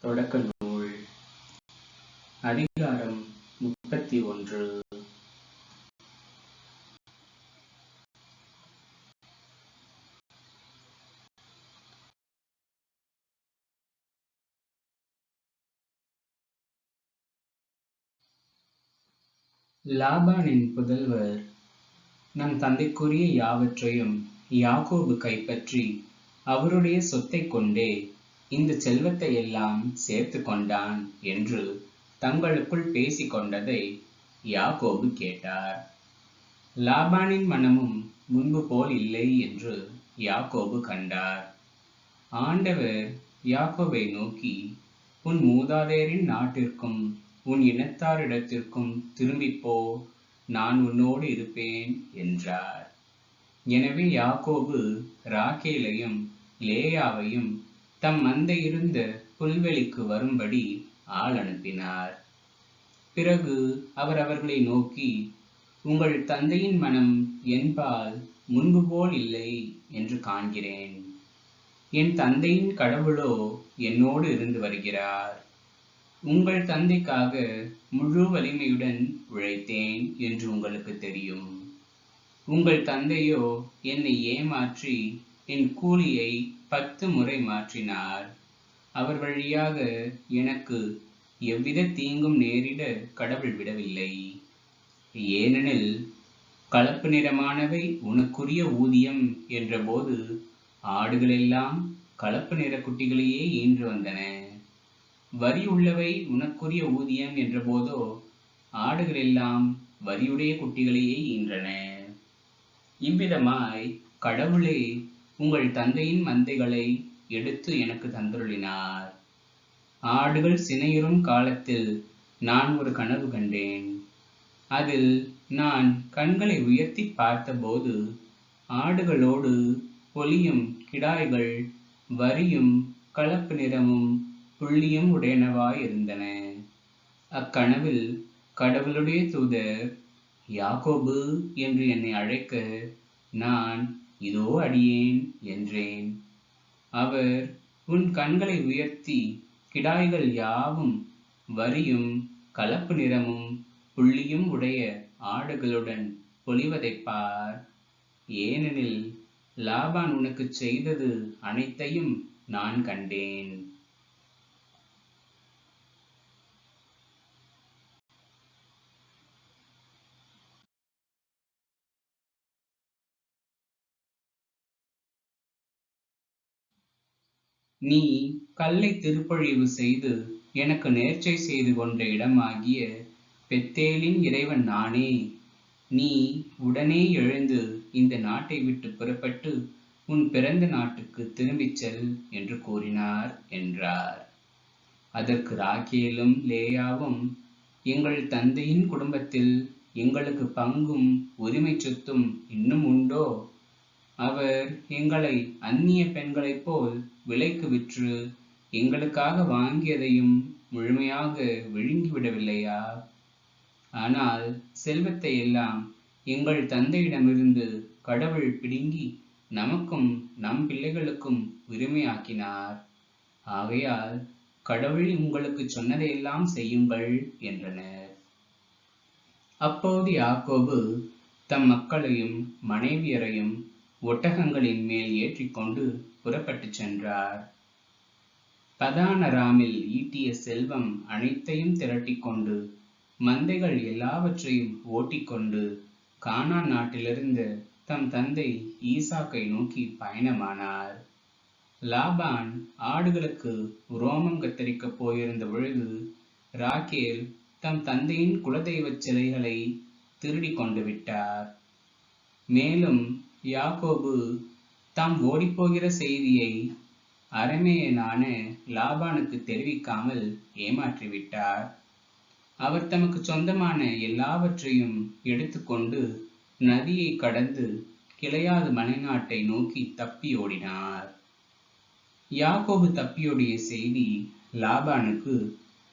தொடக்க நூல் அதிகாரம் 31. லாபானின் புதல்வர் நம் தந்தைக்குரிய யாவற்றையும் யாக்கோபு கைப்பற்றி அவருடைய சொத்தைக் கொண்டே இந்த செல்வத்தை எல்லாம் சேர்த்து கொண்டான் என்று தங்களுக்குள் பேசிக் கொண்டதை யாக்கோபு கேட்டார். லாபானின் மனமும் முன்பு போல் இல்லை என்று யாக்கோபு கண்டார். ஆண்டவர் யாக்கோபை நோக்கி, உன் மூதாதையரின் நாட்டிற்கும் உன் இனத்தாரிடத்திற்கும் திரும்பிப்போ, நான் உன்னோடு இருப்பேன் என்றார். எனவே யாக்கோபு ராகேலையும் லேயாவையும் தம் மந்தை இருந்த புல்வெளிக்கு வரும்படி ஆள் அனுப்பினார். பிறகு அவர் அவர்களை நோக்கி, உங்கள் தந்தையின் மனம் என்பால் முன்பு போல் இல்லை என்று காண்கிறேன். என் தந்தையின் கடவுளோ என்னோடு இருந்து வருகிறார். உங்கள் தந்தைக்காக முழு வலிமையுடன் உழைத்தேன் என்று உங்களுக்கு தெரியும். உங்கள் தந்தையோ என்னை ஏமாற்றி என் கூலியை 10 முறை மாற்றினார். அவர் வழியாக எனக்கு எவ்வித தீங்கும் நேரிட கடவுள் விடவில்லை. ஏனெனில் கலப்பு நிறமானவை உனக்குரிய ஊதியம் என்றபோது ஆடுகளெல்லாம் கலப்பு நிற குட்டிகளையே ஈன்று வந்தன. வரி உள்ளவை உனக்குரிய ஊதியம் என்றபோதோ ஆடுகளெல்லாம் வரியுடைய குட்டிகளையே ஈன்றன. இவ்விதமாய் கடவுளே உங்கள் தந்தையின் மந்தைகளை எடுத்து எனக்கு தந்தருளினார். ஆடுகள் சினையுறும் காலத்தில் நான் ஒரு கனவு கண்டேன். அதில் நான் கண்களை உயர்த்தி பார்த்தபோது ஆடுகளோடு பொலியும் கிடாய்கள் வரியும் கலப்பு நிறமும் புள்ளியும் உடையனவாயிருந்தன. அக்கனவில் கடவுளுடைய தூதர் யாக்கோபு என்று என்னை அழைக்க நான் இதோ அடியேன் என்றேன். அவர், உன் கண்களை உயர்த்தி கிடாய்கள் யாவும் வரியும் கலப்பு நிறமும் புள்ளியும் உடைய ஆடுகளுடன் பொலிவதைப் பார். ஏனெனில் லாபான் உனக்கு செய்தது அனைத்தையும் நான் கண்டேன். நீ கல்லை திருப்பொழிவு செய்து எனக்கு நேர்ச்சை செய்து கொண்ட இடமாகிய பெத்தேலின் இறைவன் நானே. நீ உடனே எழுந்து இந்த நாட்டை விட்டு புறப்பட்டு உன் பிறந்த நாட்டுக்கு திரும்பிச் செல் என்று கூறினார் என்றார். அதற்கு ராகேலும் லேயாவும், எங்கள் தந்தையின் குடும்பத்தில் எங்களுக்கு பங்கும் உரிமை சொத்தும் இன்னும் உண்டோ? அவர் எங்களை அந்நிய பெண்களைப் போல் விலைக்கு விற்று எங்களுக்காக வாங்கியதையும் முழுமையாக விழுங்கிவிடவில்லையா? ஆனால் செல்வத்தை எல்லாம் எங்கள் தந்தையிடமிருந்து கடவுள் பிடுங்கி நமக்கும் நம் பிள்ளைகளுக்கும் உரிமையாக்கினார். ஆகையால் கடவுள் உங்களுக்கு சொன்னதையெல்லாம் செய்யுங்கள் என்றனர். அப்போது யாக்கோபு தம் மக்களையும் மனைவியரையும் ஒட்டகங்களின் மேல் ஏற்றிக்கொண்டு புறப்பட்டு சென்றார். பதானராமில் ஈட்டிய செல்வம் அனைத்தையும் திரட்டிக்கொண்டு மந்தைகள் எல்லாவற்றையும் ஓட்டிக்கொண்டு கானான் நாட்டிலிருந்த தம் தந்தை ஈசாக்கை நோக்கி பயணமானார். லாபான் ஆடுகளுக்கு ரோமம் கத்தரிக்கப் போயிருந்த பொழுது ராகேல் தம் தந்தையின் குலதெய்வ சிலைகளை திருடி கொண்டு விட்டார். மேலும் யாக்கோபு தாம் ஓடிப்போகிற செய்தியை அரமேயனான லாபானுக்கு தெரிவிக்காமல் ஏமாற்றிவிட்டார். அவர் தமக்கு சொந்தமான எல்லாவற்றையும் எடுத்துக்கொண்டு நதியை கடந்து கிளையாது மலைநாட்டை நோக்கி தப்பி ஓடினார். யாக்கோபு தப்பியோடிய செய்தி லாபானுக்கு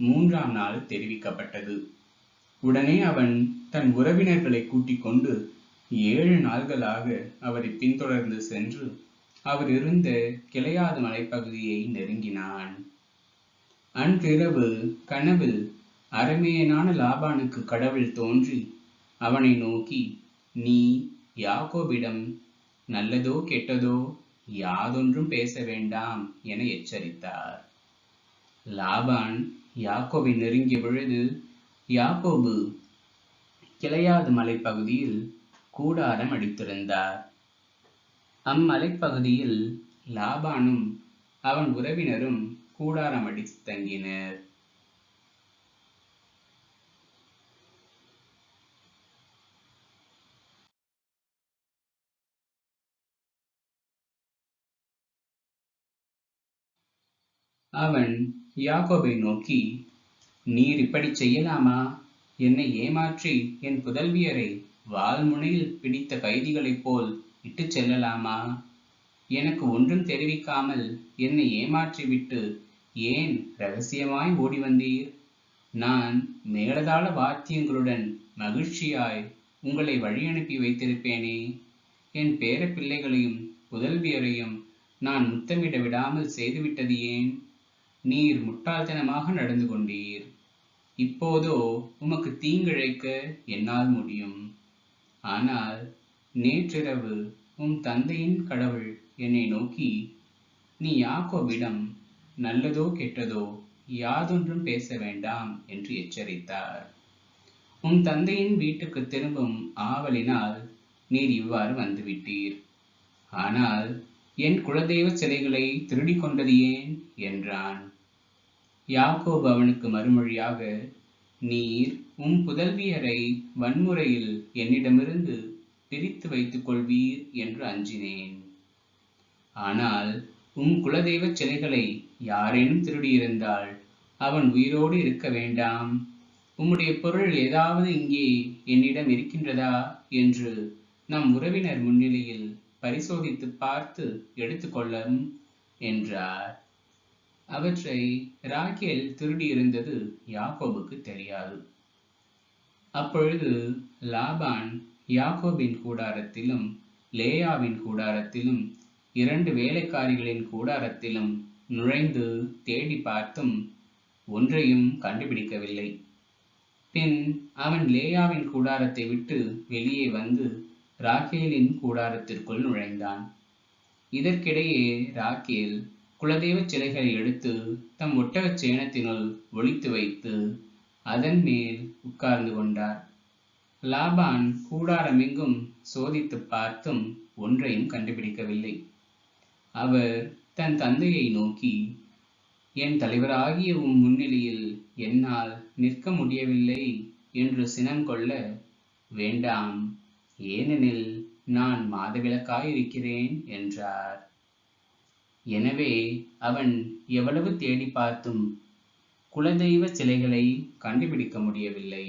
3ஆம் நாள் தெரிவிக்கப்பட்டது. உடனே அவன் தன் உறவினர்களை கூட்டிக் கொண்டு 7 நாள்களாக அவரை பின்தொடர்ந்து சென்று அவர் இருந்த கிளையாது மலைப்பகுதியை நெருங்கினான். அன்றிரவு கனவில் அரமேயனான லாபானுக்கு கடவுள் தோன்றி அவனை நோக்கி, நீ யாக்கோபிடம் நல்லதோ கெட்டதோ யாதொன்றும் பேச வேண்டாம் என எச்சரித்தார். லாபான் யாக்கோபை நெருங்கிய பொழுது யாக்கோபு கிளையாது மலைப்பகுதியில் கூடாரம் அடித்திருந்தார். அம்மலைப்பகுதியில் லாபானும் அவன் உறவினரும் கூடாரம் அடித்து தங்கினர். அவன் யாக்கோபை நோக்கி, நீர் இப்படி செய்யலாமா? என்னை ஏமாற்றி என் புதல்வியரை வாள்முனையில் பிடித்த கைதிகளைப் போல் இட்டுச் செல்லலாமா? எனக்கு ஒன்றும் தெரிவிக்காமல் என்னை ஏமாற்றிவிட்டு ஏன் ரகசியமாய் ஓடி வந்தீர்? நான் மேலதாள வாத்தியங்களுடன் மகிழ்ச்சியாய் உங்களை வழியனுப்பி வைத்திருப்பேனே. என் பேர பிள்ளைகளையும் புதல்வியரையும் நான் முத்தமிட விடாமல் செய்துவிட்டது ஏன்? நீர் முட்டாள்தனமாக நடந்து கொண்டீர். இப்போதோ உமக்கு தீங்கிழைக்க என்னால் முடியும். ஆனால் நேற்றிரவு உம் தந்தையின் கடவுள் என்னை நோக்கி, நீ யாக்கோபிடம் நல்லதோ கெட்டதோ யாதொன்றும் பேச வேண்டாம் என்று எச்சரித்தார். உம் தந்தையின் வீட்டுக்கு திரும்பும் ஆவலினால் நீர் இவ்வாறு வந்துவிட்டீர். ஆனால் என் குலதெய்வ சிலைகளை திருடி கொண்டது ஏன் என்றான். யாக்கோபு அவனுக்கு மறுமொழியாக, நீர் உம் புதல்வியரை வன்முறையில் என்னிடமிருந்து பிரித்து வைத்துக் கொள்வீர் என்று அஞ்சினேன். ஆனால் உம் குலதெய்வ சிலைகளை யாரேனும் திருடியிருந்தால் அவன் உயிரோடு இருக்க வேண்டாம். உம்முடைய பொருள் ஏதாவது இங்கே என்னிடம் இருக்கின்றதா என்று நம் உறவினர் முன்னிலையில் பரிசோதித்து பார்த்து எடுத்துக்கொள்ளும் என்றார். அவற்றை ராகேல் திருடியிருந்தது யாக்கோபுக்கு தெரியாது. அப்பொழுது லாபான் யாக்கோபின் கூடாரத்திலும் லேயாவின் கூடாரத்திலும் 2 வேலைக்காரிகளின் கூடாரத்திலும் நுழைந்து தேடி பார்த்தும் ஒன்றையும் கண்டுபிடிக்கவில்லை. பின் அவன் லேயாவின் கூடாரத்தை விட்டு வெளியே வந்து ராகேலின் கூடாரத்திற்குள் நுழைந்தான். இதற்கிடையே ராகேல் குலதெய்வ சிலைகளை எடுத்து தம் ஒட்டகச் சேணத்தினுள் ஒளித்து வைத்து அதன் மேல் உட்கார்ந்து கொண்டார். லாபான் கூடாரமெங்கும் சோதித்து பார்த்தும் ஒன்றையும் கண்டுபிடிக்கவில்லை. அவர் தன் தந்தையை நோக்கி, என் தலைவராகிய உம் முன்னிலையில் என்னால் நிற்க முடியவில்லை என்று சினம் கொள்ள வேண்டாம், ஏனெனில் நான் மாதவிலக்காயிருக்கிறேன் என்றார். எனவே அவன் எவ்வளவு தேடி பார்த்தும் குலதெய்வ சிலைகளை கண்டுபிடிக்க முடியவில்லை.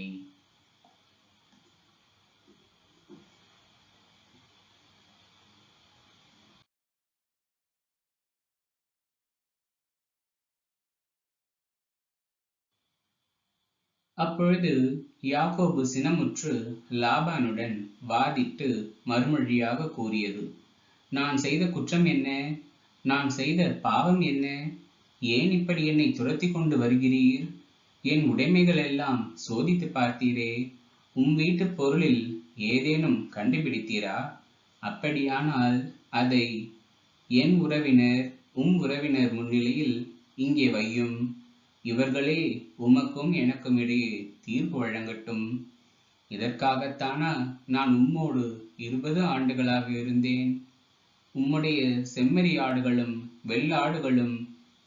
அப்பொழுது யாக்கோபு சினமுற்று லாபானுடன் வாதிட்டு மறுமொழியாக கூறியது, நான் செய்த குற்றம் என்ன? நான் செய்த பாவம் என்ன? ஏன் இப்படி என்னை துரத்தி கொண்டு வருகிறீர்? என் உடைமைகள் எல்லாம் சோதித்து பார்த்தீரே. உம் வீட்டு பொருளில் ஏதேனும் கண்டுபிடித்தீரா? அப்படியானால் அதை என் உறவினர் உம் உறவினர் முன்னிலையில் இங்கே வையும். இவர்களே உமக்கும் எனக்கும் இடையே தீர்ப்பு வழங்கட்டும். இதற்காகத்தானா நான் உம்மோடு 20 ஆண்டுகளாக இருந்தேன்? உம்முடைய செம்மறி ஆடுகளும் வெள்ளாடுகளும்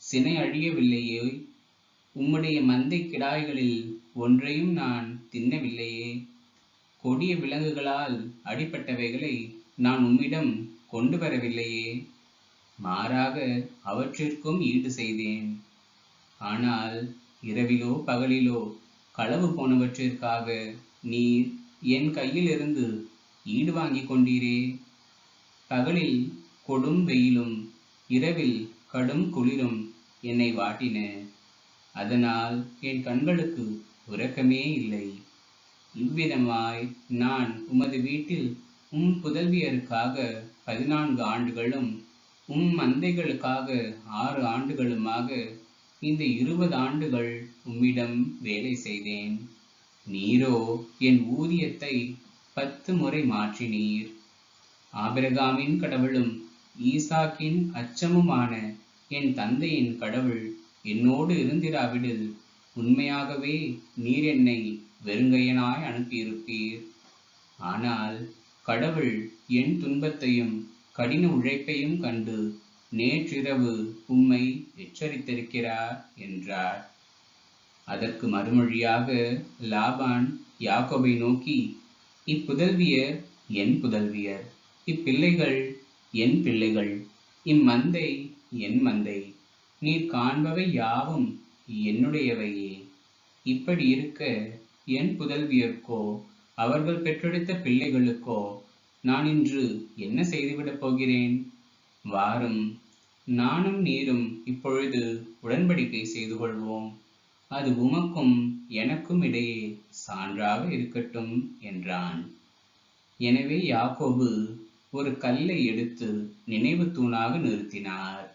சினை அழியவில்லையே. உம்முடைய மந்தை கிடாய்களில் ஒன்றையும் நான் தின்னவில்லையே. கொடிய விலங்குகளால் அடிப்பட்டவைகளை நான் உம்மிடம் கொண்டு வரவில்லையே. மாறாக அவற்றிற்கும் ஈடு செய்தேன். ஆனால் இரவிலோ பகலிலோ களவு போனவற்றிற்காக நீர் என் கையிலிருந்து ஈடு வாங்கி கொண்டீரே. பகலில் கொடும் வெயிலும் இரவில் கடும் குளிரும் என்னை வாட்டின. அதனால் என் கண்களுக்கு உறக்கமே இல்லை. இவ்விதமாய் நான் உமது வீட்டில் உம் புதல்வியருக்காக 14 ஆண்டுகளும் உம் மந்தைகளுக்காக 6 ஆண்டுகளுமாக இந்த 20 ஆண்டுகள் உம்மிடம் வேலை செய்தேன். நீரோ என் ஊதியத்தை 10 முறை மாற்றினீர். ஆபிரகாமின் கடவுளும் ஈசாக்கின் அச்சமுமான என் தந்தையின் கடவுள் என்னோடு இருந்திராவிடில் உண்மையாகவே நீர் என்னை வெறுங்கையனாய் அனுப்பியிருப்பீர். ஆனால் கடவுள் என் துன்பத்தையும் கடின உழைப்பையும் கண்டு நேற்றிரவு உம்மை எச்சரித்திருக்கிறார் என்றார். அதற்கு மறுமொழியாக லாபான் யாக்கோபை நோக்கி, இப்புதல்வியர் என் புதல்வியர், இப்பிள்ளைகள் என் பிள்ளைகள், இம்மந்தை என் மந்தை, நீர் காண்பவை யாவும் என்னுடையவையே. இப்படி இருக்க என் புதல்வியர்க்கோ அவர்கள் பெற்றெடுத்த பிள்ளைகளுக்கோ நான் இன்று என்ன செய்துவிடப் போகிறேன்? வாரும், நானும் நீரும் இப்பொழுது உடன்படிக்கை செய்து கொள்வோம். அது உமக்கும் எனக்கும் இடையே சான்றாக இருக்கட்டும் என்றான். எனவே யாக்கோபு ஒரு கல்லை எடுத்து நினைவு தூணாக நிறுத்தினார்.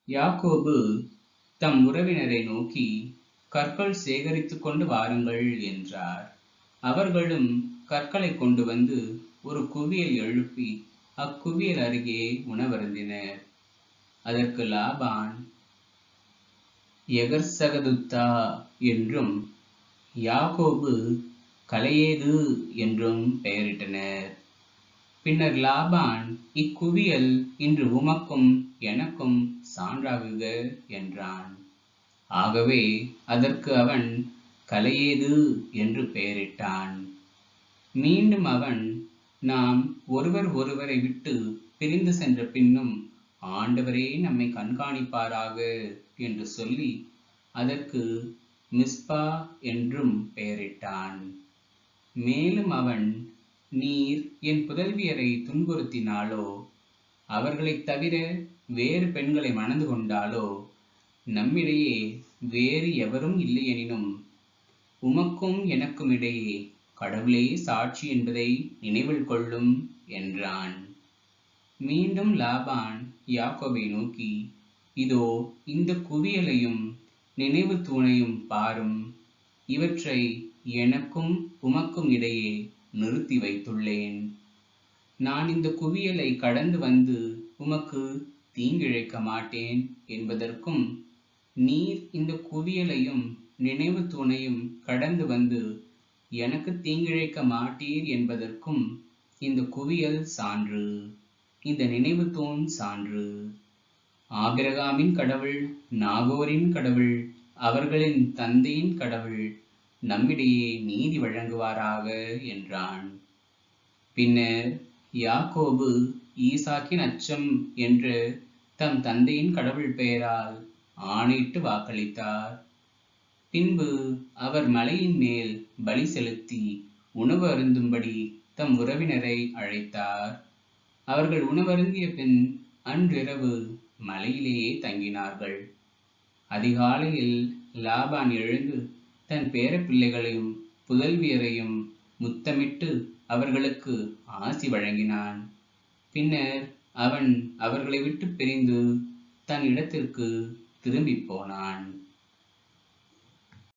யாக்கோபு தம் உறவினரை நோக்கி, கற்கள் சேகரித்து கொண்டு வாருங்கள் என்றார். அவர்களும் கற்களை கொண்டு வந்து ஒரு குவியல் எழுப்பி அக்குவியல் அருகே உணவருந்தினர். அதற்கு லாபான் எகர்சகதுத்தா என்றும் யாக்கோபு கலையேது என்றும் பெயரிட்டனர். பின்னர் லாபான், இக்குவியல் இன்று உமக்கும் எனக்கும் சான்றாகுக என்றான். ஆகவே அதற்கு அவன் கலையேது என்று பெயரிட்டான். மீண்டும் அவன், நாம் ஒருவர் ஒருவரை விட்டு பிரிந்து சென்ற பின்னும் ஆண்டவரே நம்மை கண்காணிப்பாராக என்று சொல்லி அதற்கு மிஸ்பா என்றும் பெயரிட்டான். மேலும் அவன், நீர் என் புதல்வியரை துன்புறுத்தினாலோ அவர்களைத் தவிர வேறு பெண்களை மணந்து கொண்டாலோ நம்மிடையே வேறு எவரும் இல்லையெனினும் உமக்கும் எனக்கும் இடையே கடவுளே சாட்சி என்பதை நினைவில் கொள்ளும் என்றான். மீண்டும் லாபான் யாக்கோபை நோக்கி, இதோ இந்த குவியலையும் நினைவு தூணையும் பாரும். இவற்றை எனக்கும் உமக்கும் இடையே நிறுத்தி வைத்துள்ளேன். நான் இந்த குவியலை கடந்து வந்து உமக்கு தீங்கிழைக்க மாட்டேன் என்பதற்கும், நீர் இந்த குவியலையும் நினைவு தூணையும் கடந்து வந்து எனக்கு தீங்கிழைக்க மாட்டீர் என்பதற்கும் இந்த குவியல் சான்று, இந்த நினைவு தூண் சான்று. ஆபிரகாமின் கடவுள், நாகோரின் கடவுள், அவர்களின் தந்தையின் கடவுள் நம்மிடையே நீதி வழங்குவாராக என்றான். பின்னர் யாக்கோபு ஈசாக்கின் அச்சம் என்று தம் தந்தையின் கடவுள் பெயரால் ஆணையிட்டு வாக்களித்தார். பின்பு அவர் மலையின் மேல் பலி செலுத்தி உணவு அருந்தும்படி தம் உறவினரை அழைத்தார். அவர்கள் உணவருந்திய பின் அன்றிரவு மலையிலேயே தங்கினார்கள். அதிகாலையில் லாபான் எழுந்து தன் பேரப்பிள்ளைகளையும் புதல்வியரையும் முத்தமிட்டு அவர்களுக்கு ஆசி வழங்கினான். பின்னர் அவன் அவர்களை விட்டு பிரிந்து தன் இடத்திற்கு திரும்பி போனான்.